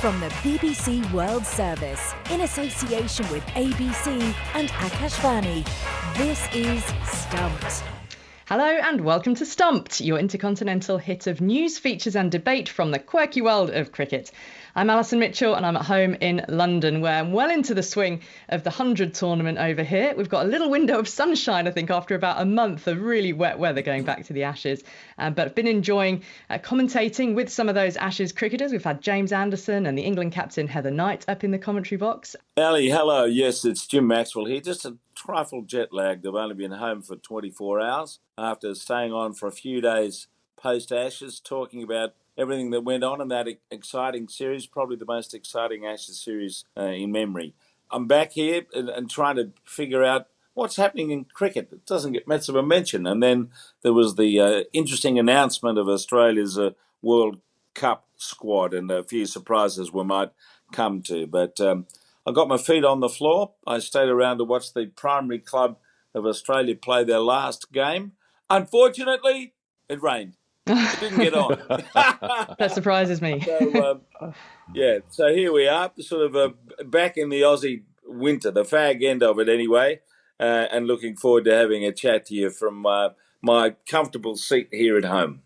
From the BBC World Service, in association with ABC and Akashvani, this is Stumped. Hello and welcome to Stumped, your intercontinental hit of news, features and debate from the quirky world of cricket. I'm Alison Mitchell and I'm at home in London, where I'm well into the swing of the 100 tournament over here. We've got a little window of sunshine, I think, after about a month of really wet weather going back to the Ashes. But I've been enjoying commentating with some of those Ashes cricketers. We've had James Anderson and the England captain Heather Knight up in the commentary box. Ali, hello. Yes, it's Jim Maxwell here. Just a trifle jet lagged. I've only been home for 24 hours after staying on for a few days post-Ashes, talking about everything that went on in that exciting series, probably the most exciting Ashes series in memory. I'm back here and trying to figure out what's happening in cricket. It doesn't get much of a mention. And then there was the interesting announcement of Australia's World Cup squad and a few surprises we might come to. But I got my feet on the floor. I stayed around to watch the primary club of Australia play their last game. Unfortunately, it rained. It didn't get on. That surprises me. So here we are, sort of back in the Aussie winter, the fag end of it anyway, and looking forward to having a chat to you from my comfortable seat here at home.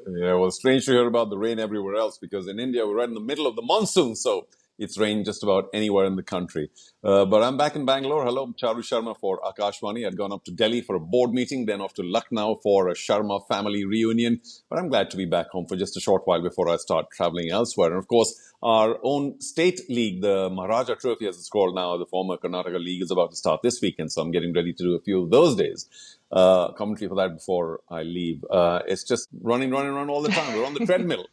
Yeah, well, strange to hear about the rain everywhere else, because in India we're right in the middle of the monsoon, so it's rained just about anywhere in the country. But I'm back in Bangalore. Hello, I'm Charu Sharma for Akashvani. I'd gone up to Delhi for a board meeting, then off to Lucknow for a Sharma family reunion. But I'm glad to be back home for just a short while before I start traveling elsewhere. And of course, our own state league, the Maharaja Trophy as it's called now, the former Karnataka League, is about to start this weekend. So I'm getting ready to do a few of those days. Commentary for that before I leave. It's just running all the time. We're on the treadmill.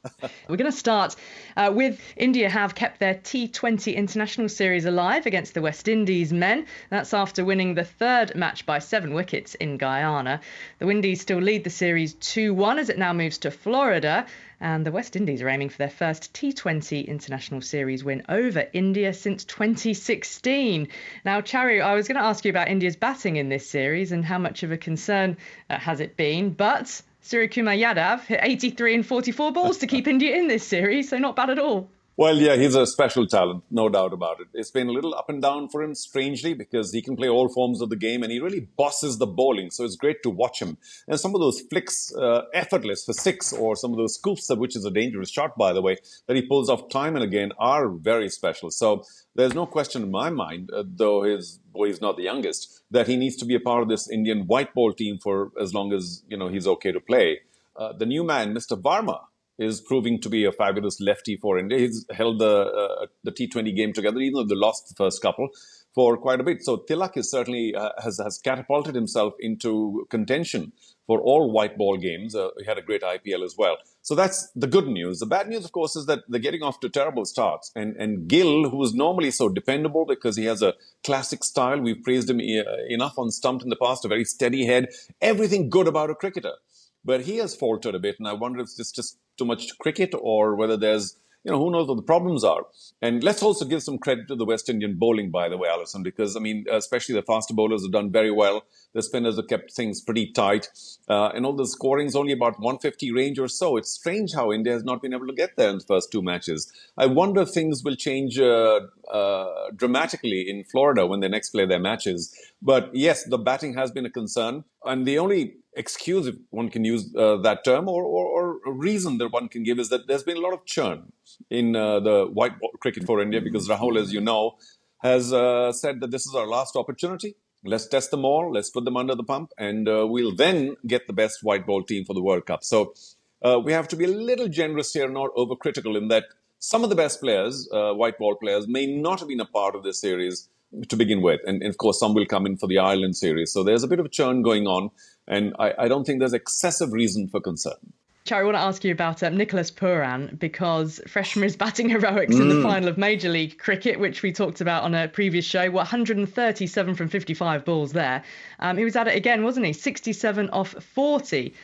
We're going to start with India have kept their T20 international series alive against the West Indies men. That's after winning the third match by 7 wickets in Guyana. The Windies still lead the series 2-1 as it now moves to Florida. And the West Indies are aiming for their first T20 international series win over India since 2016. Now, Charu, I was going to ask you about India's batting in this series and how much of a concern has it been. But Suryakumar Yadav hit 83 and 44 balls to keep India in this series, so not bad at all. Well, yeah, he's a special talent, no doubt about it. It's been a little up and down for him, strangely, because he can play all forms of the game and he really bosses the bowling. So it's great to watch him. And some of those flicks, effortless for 6, or some of those scoops, which is a dangerous shot, by the way, that he pulls off time and again, are very special. So there's no question in my mind, though he's not the youngest, that he needs to be a part of this Indian white ball team for as long as, he's okay to play. The new man, Mr. Varma, is proving to be a fabulous lefty for India. He's held the T20 game together, even though they lost the first couple, for quite a bit. So Tilak is certainly has catapulted himself into contention for all white ball games. He had a great IPL as well. So that's the good news. The bad news, of course, is that they're getting off to terrible starts. And Gill, who is normally so dependable because he has a classic style, we've praised him enough on Stumped in the past, a very steady head, everything good about a cricketer. But he has faltered a bit, and I wonder if it's just too much cricket or whether there's, who knows what the problems are. And let's also give some credit to the West Indian bowling, by the way, Alison, because, especially the faster bowlers have done very well. The spinners have kept things pretty tight. And all the scoring's only about 150 range or so. It's strange how India has not been able to get there in the first 2 matches. I wonder if things will change dramatically in Florida when they next play their matches. But yes, the batting has been a concern. And the only excuse, if one can use that term, or a reason that one can give, is that there's been a lot of churn in the white ball cricket for India, because Rahul, as you know, has said that this is our last opportunity. Let's test them all. Let's put them under the pump, and we'll then get the best white ball team for the World Cup. So we have to be a little generous here, not overcritical, in that some of the best players, white ball players, may not have been a part of this series to begin with. And of course, some will come in for the Ireland series. So there's a bit of a churn going on. And I don't think there's excessive reason for concern. Charu, I want to ask you about Nicholas Pooran, because fresh from his batting heroics in the final of Major League Cricket, which we talked about on a previous show, 137 from 55 balls there. He was at it again, wasn't he? 67 off 40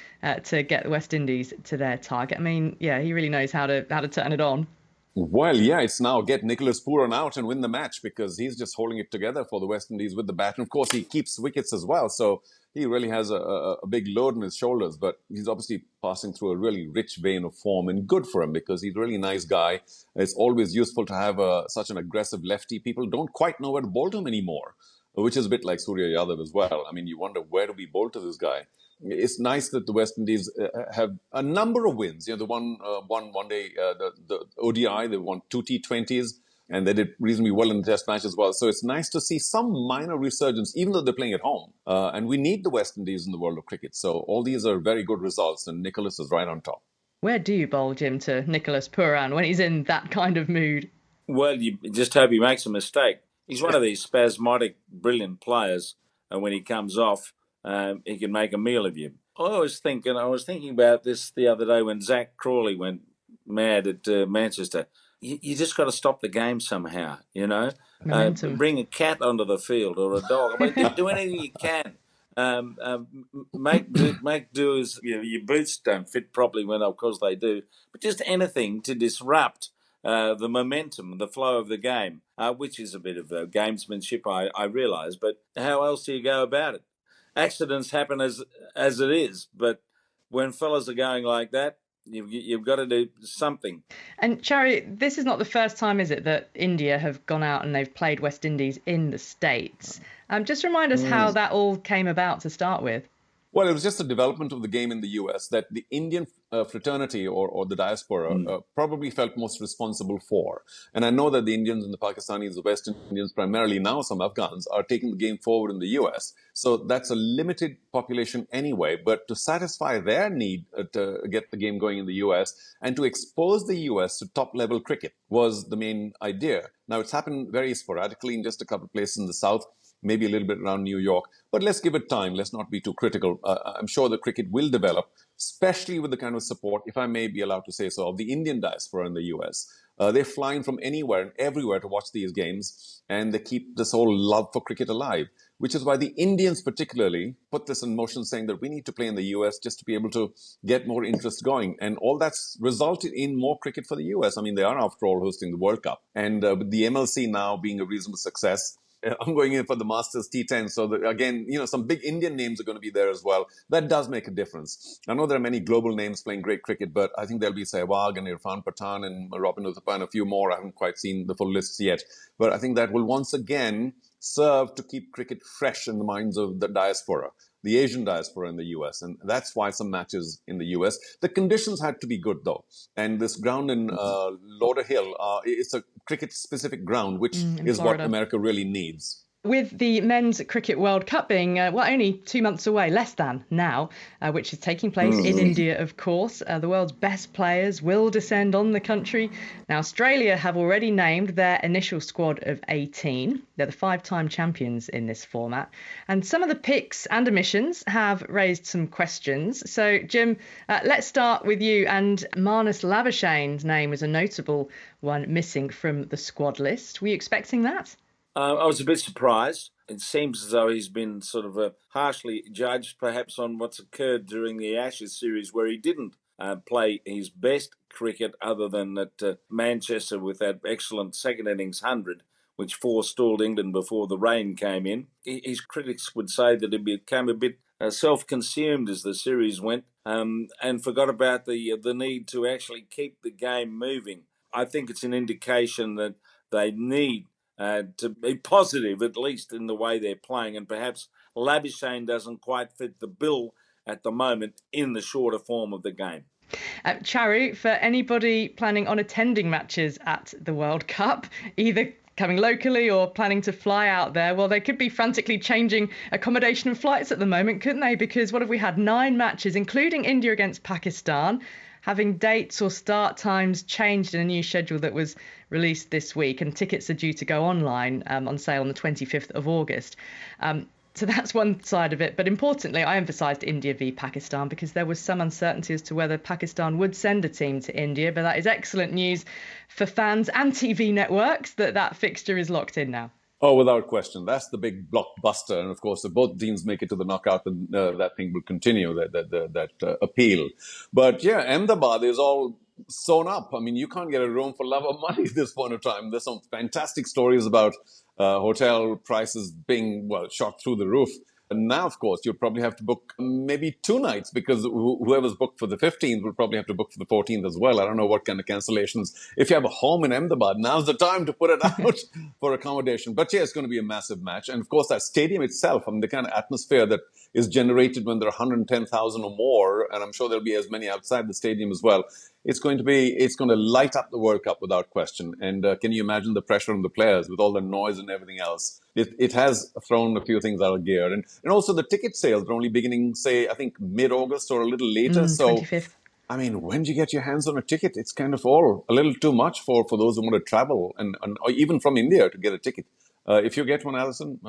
to get the West Indies to their target. He really knows how to turn it on. Well, yeah, it's now get Nicholas Pooran out and win the match, because he's just holding it together for the West Indies with the bat. And of course, he keeps wickets as well. So he really has a big load on his shoulders, but he's obviously passing through a really rich vein of form, and good for him because he's a really nice guy. It's always useful to have such an aggressive lefty. People don't quite know where to bowl to him anymore, which is a bit like Surya Yadav as well. I mean, you wonder, where do we bowl to this guy? It's nice that the West Indies have a number of wins. You know, they won one day, the ODI, they won 2 T20s, and they did reasonably well in the Test match as well. So it's nice to see some minor resurgence, even though they're playing at home. And we need the West Indies in the world of cricket. So all these are very good results, and Nicholas is right on top. Where do you bowl, Jim, to Nicholas Pooran when he's in that kind of mood? Well, you just hope he makes a mistake. He's one of these spasmodic, brilliant players, and when he comes off, he can make a meal of you. I was thinking about this the other day when Zach Crawley went mad at Manchester. You just got to stop the game somehow, you know. Bring a cat onto the field or a dog. I mean, do anything you can. Make do as your boots don't fit properly when, of course, they do. But just anything to disrupt the momentum, the flow of the game, which is a bit of gamesmanship, I realise. But how else do you go about it? Accidents happen as it is, but when fellas are going like that, you've got to do something. And Charu, this is not the first time, is it, that India have gone out and they've played West Indies in the States? Just remind us how that all came about to start with. Well, it was just a development of the game in the US that the Indian fraternity or the diaspora probably felt most responsible for. And I know that the Indians and the Pakistanis, the West Indians, primarily now some Afghans, are taking the game forward in the US. So that's a limited population anyway. But to satisfy their need to get the game going in the US and to expose the US to top-level cricket was the main idea. Now, it's happened very sporadically in just a couple of places in the South, maybe a little bit around New York. But let's give it time. Let's not be too critical. I'm sure the cricket will develop, especially with the kind of support, if I may be allowed to say so, of the Indian diaspora in the US. They're flying from anywhere and everywhere to watch these games, and they keep this whole love for cricket alive, which is why the Indians particularly put this in motion, saying that we need to play in the US just to be able to get more interest going. And all that's resulted in more cricket for the US. I mean, they are, after all, hosting the World Cup. And with the MLC now being a reasonable success, I'm going in for the Masters T10. So again, some big Indian names are going to be there as well. That does make a difference. I know there are many global names playing great cricket, but I think there'll be Sehwag and Irfan Pathan and Robin Uthappa and a few more. I haven't quite seen the full lists yet. But I think that will once again serve to keep cricket fresh in the minds of the diaspora, the Asian diaspora in the US. And that's why some matches in the US. The conditions had to be good, though. And this ground in Lauderhill, it's a cricket-specific ground, which is Florida. what America really needs. With the Men's Cricket World Cup being, only 2 months away, less than now, which is taking place in India, of course, the world's best players will descend on the country. Now, Australia have already named their initial squad of 18. They're the 5-time champions in this format. And some of the picks and omissions have raised some questions. So, Jim, let's start with you. And Marnus Labuschagne's name was a notable one missing from the squad list. Were you expecting that? I was a bit surprised. It seems as though he's been sort of harshly judged, perhaps, on what's occurred during the Ashes series, where he didn't play his best cricket other than at Manchester with that excellent second innings 100, which forestalled England before the rain came in. His critics would say that he became a bit self-consumed as the series went and forgot about the need to actually keep the game moving. I think it's an indication that they need to be positive, at least in the way they're playing. And perhaps Labuschagne doesn't quite fit the bill at the moment in the shorter form of the game. Charu, for anybody planning on attending matches at the World Cup, either coming locally or planning to fly out there, well, they could be frantically changing accommodation and flights at the moment, couldn't they? Because what have we had? 9 matches, including India against Pakistan, having dates or start times changed in a new schedule that was released this week, and tickets are due to go online on sale on the 25th of August. So that's one side of it. But importantly, I emphasised India v Pakistan because there was some uncertainty as to whether Pakistan would send a team to India. But that is excellent news for fans and TV networks that fixture is locked in now. Oh, without question. That's the big blockbuster. And of course, if both teams make it to the knockout, then that thing will continue, that appeal. But yeah, Ahmedabad is all sewn up. I mean, you can't get a room for love or money at this point of time. There's some fantastic stories about hotel prices being, shot through the roof. Now, of course, you'll probably have to book maybe 2 nights because whoever's booked for the 15th will probably have to book for the 14th as well. I don't know what kind of cancellations. If you have a home in Ahmedabad, now's the time to put it out for accommodation. But yeah, it's going to be a massive match. And of course, that stadium itself, I mean, the kind of atmosphere that is generated when there are 110,000 or more, and I'm sure there'll be as many outside the stadium as well. It's going to light up the World Cup without question. And can you imagine the pressure on the players with all the noise and everything else? It has thrown a few things out of gear. And also the ticket sales are only beginning, say, I think mid-August or a little later. So, 25th. I mean, when do you get your hands on a ticket? It's kind of all a little too much for those who want to travel and or even from India to get a ticket. If you get one, Alison,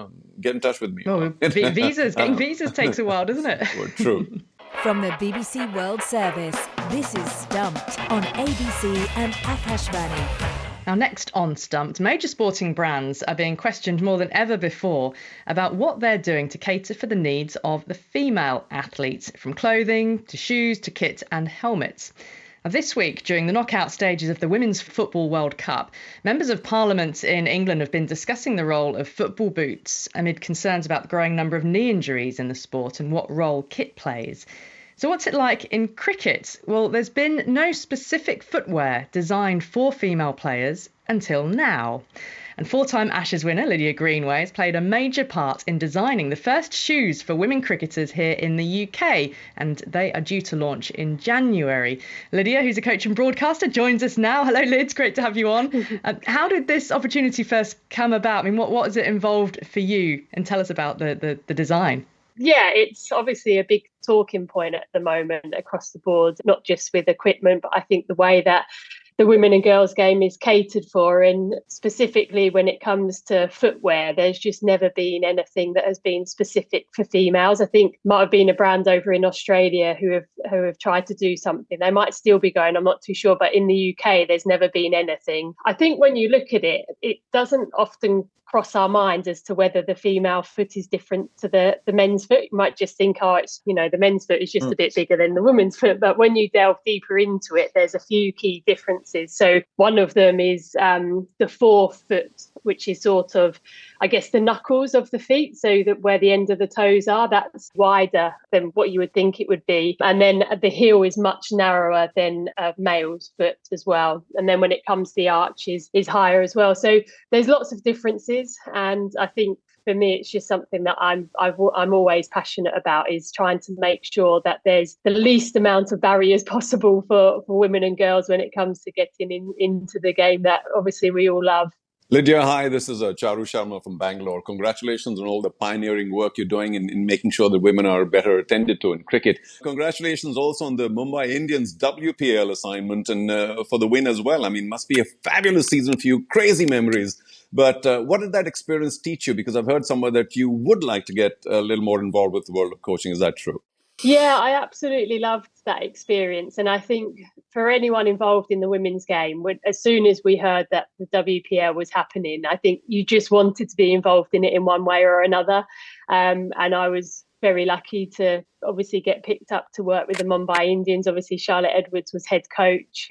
get in touch with me. Well, getting visas takes a while, doesn't it? Well, true. From the BBC World Service, this is Stumped on ABC and Akashvani. Now, next on Stumped, major sporting brands are being questioned more than ever before about what they're doing to cater for the needs of the female athletes, from clothing to shoes to kit and helmets. Now, this week, during the knockout stages of the Women's Football World Cup, members of Parliament in England have been discussing the role of football boots amid concerns about the growing number of knee injuries in the sport and what role kit plays. So what's it like in cricket? Well, there's been no specific footwear designed for female players until now. And four-time Ashes winner Lydia Greenway has played a major part in designing the first shoes for women cricketers here in the UK, and they are due to launch in January. Lydia, who's a coach and broadcaster, joins us now. Hello, Lids. Great to have you on. How did this opportunity first come about? I mean, what has it involved for you? And tell us about the design. Yeah, it's obviously a big talking point at the moment across the board, not just with equipment, but I think the way that the women and girls game is catered for, and specifically when it comes to footwear, there's just never been anything that has been specific for females. I think might have been a brand over in Australia who have tried to do something. They might still be going, I'm not too sure, but in the UK there's never been anything. I think when you look at it, it doesn't often cross our minds as to whether the female foot is different to the men's foot. You might just think, oh, it's, you know, the men's foot is just a bit bigger than the women's foot. But when you delve deeper into it, there's a few key differences. So one of them is the forefoot, which is sort of, I guess, the knuckles of the feet. So that where the end of the toes are, that's wider than what you would think it would be. And then the heel is much narrower than a male's foot as well. And then when it comes to the arch is higher as well. So there's lots of differences. And I think for me, it's just something that I'm always passionate about, is trying to make sure that there's the least amount of barriers possible for women and girls when it comes to getting into the game that obviously we all love. Lydia, hi, this is Charu Sharma from Bangalore. Congratulations on all the pioneering work you're doing in making sure that women are better attended to in cricket. Congratulations also on the Mumbai Indians WPL assignment and for the win as well. I mean, must be a fabulous season for you, crazy memories. But what did that experience teach you? Because I've heard somewhere that you would like to get a little more involved with the world of coaching. Is that true? Yeah, I absolutely loved that experience. And I think for anyone involved in the women's game, as soon as we heard that the WPL was happening, I think you just wanted to be involved in it in one way or another. And I was very lucky to obviously get picked up to work with the Mumbai Indians. Obviously, Charlotte Edwards was head coach.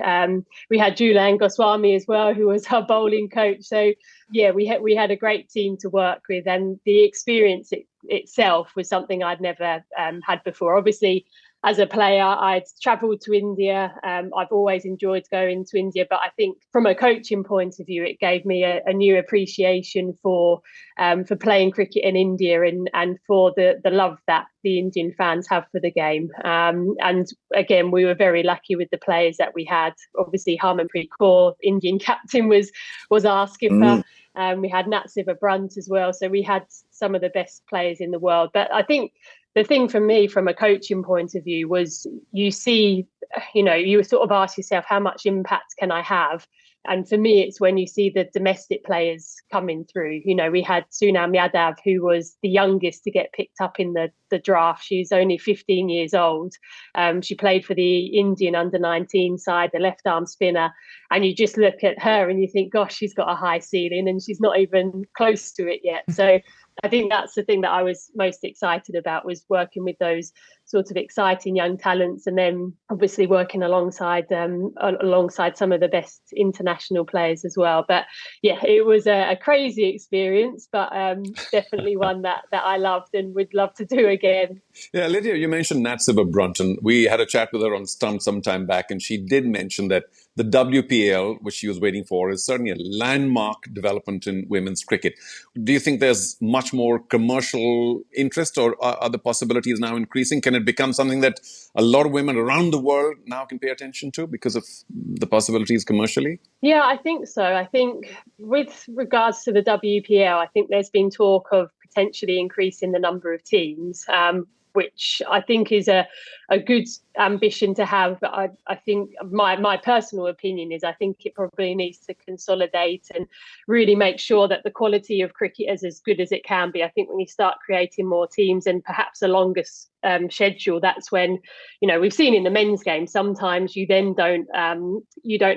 We had Julian Goswami as well, who was our bowling coach. So, yeah, we had a great team to work with. And the experience itself was something I'd never had before. Obviously, as a player, I'd travelled to India. I've always enjoyed going to India, but I think from a coaching point of view, it gave me a new appreciation for playing cricket in India and for the love that the Indian fans have for the game. And again, we were very lucky with the players that we had. Obviously, Harmanpreet Kaur, Indian captain, was our skipper. We had Natsiva Brunt as well. So we had some of the best players in the world. But I think the thing for me from a coaching point of view was you see, you sort of ask yourself, how much impact can I have? And for me, it's when you see the domestic players coming through. We had Sunam Yadav, who was the youngest to get picked up in the draft. She's only 15 years old. She played for the Indian under-19 side, the left-arm spinner. And you just look at her and you think, gosh, she's got a high ceiling and she's not even close to it yet. So I think that's the thing that I was most excited about, was working with those sort of exciting young talents, and then obviously working alongside some of the best international players as well. But yeah, it was a crazy experience, but definitely one that I loved and would love to do again. Yeah, Lydia, you mentioned Natsiba Brunton. We had a chat with her on Stumped some time back, and she did mention that the WPL, which she was waiting for, is certainly a landmark development in women's cricket. Do you think there's much more commercial interest, or are the possibilities now increasing? Can it become something that a lot of women around the world now can pay attention to because of the possibilities commercially? Yeah, I think so. I think with regards to the WPL, I think there's been talk of potentially increasing the number of teams, which I think is a good ambition to have. But I think my personal opinion is I think it probably needs to consolidate and really make sure that the quality of cricket is as good as it can be. I think when you start creating more teams and perhaps a longer schedule, that's when, we've seen in the men's game, sometimes you then don't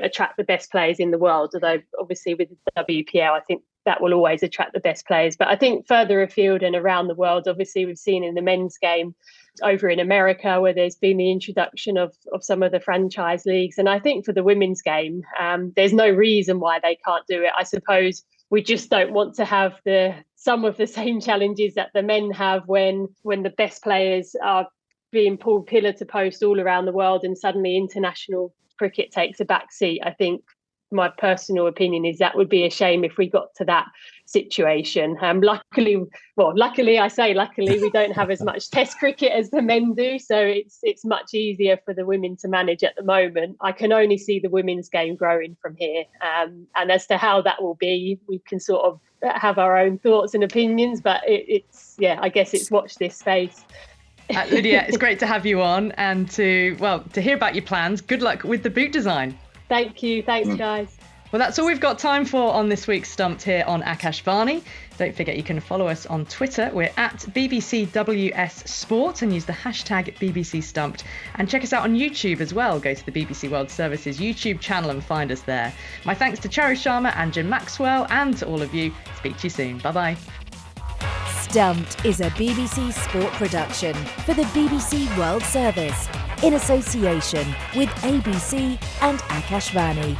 attract the best players in the world. Although obviously with the WPL, I think that will always attract the best players. But I think further afield and around the world, obviously we've seen in the men's game over in America where there's been the introduction of some of the franchise leagues. And I think for the women's game, there's no reason why they can't do it. I suppose we just don't want to have some of the same challenges that the men have when the best players are being pulled pillar to post all around the world and suddenly international cricket takes a back seat. I think my personal opinion is that would be a shame if we got to that situation. Luckily, we don't have as much test cricket as the men do, so it's much easier for the women to manage at the moment. I can only see the women's game growing from here, and as to how that will be, we can sort of have our own thoughts and opinions, but I guess it's watch this space. Lydia, it's great to have you on and to hear about your plans. Good luck with the boot design. Thank you. Thanks, guys. Well, that's all we've got time for on this week's Stumped here on Akashvani. Don't forget you can follow us on Twitter. We're at BBCWS Sport and use the hashtag BBC Stumped. And check us out on YouTube as well. Go to the BBC World Service's YouTube channel and find us there. My thanks to Charu Sharma and Jim Maxwell, and to all of you. Speak to you soon. Bye-bye. Stumped is a BBC Sport production for the BBC World Service in association with ABC and Akashvani.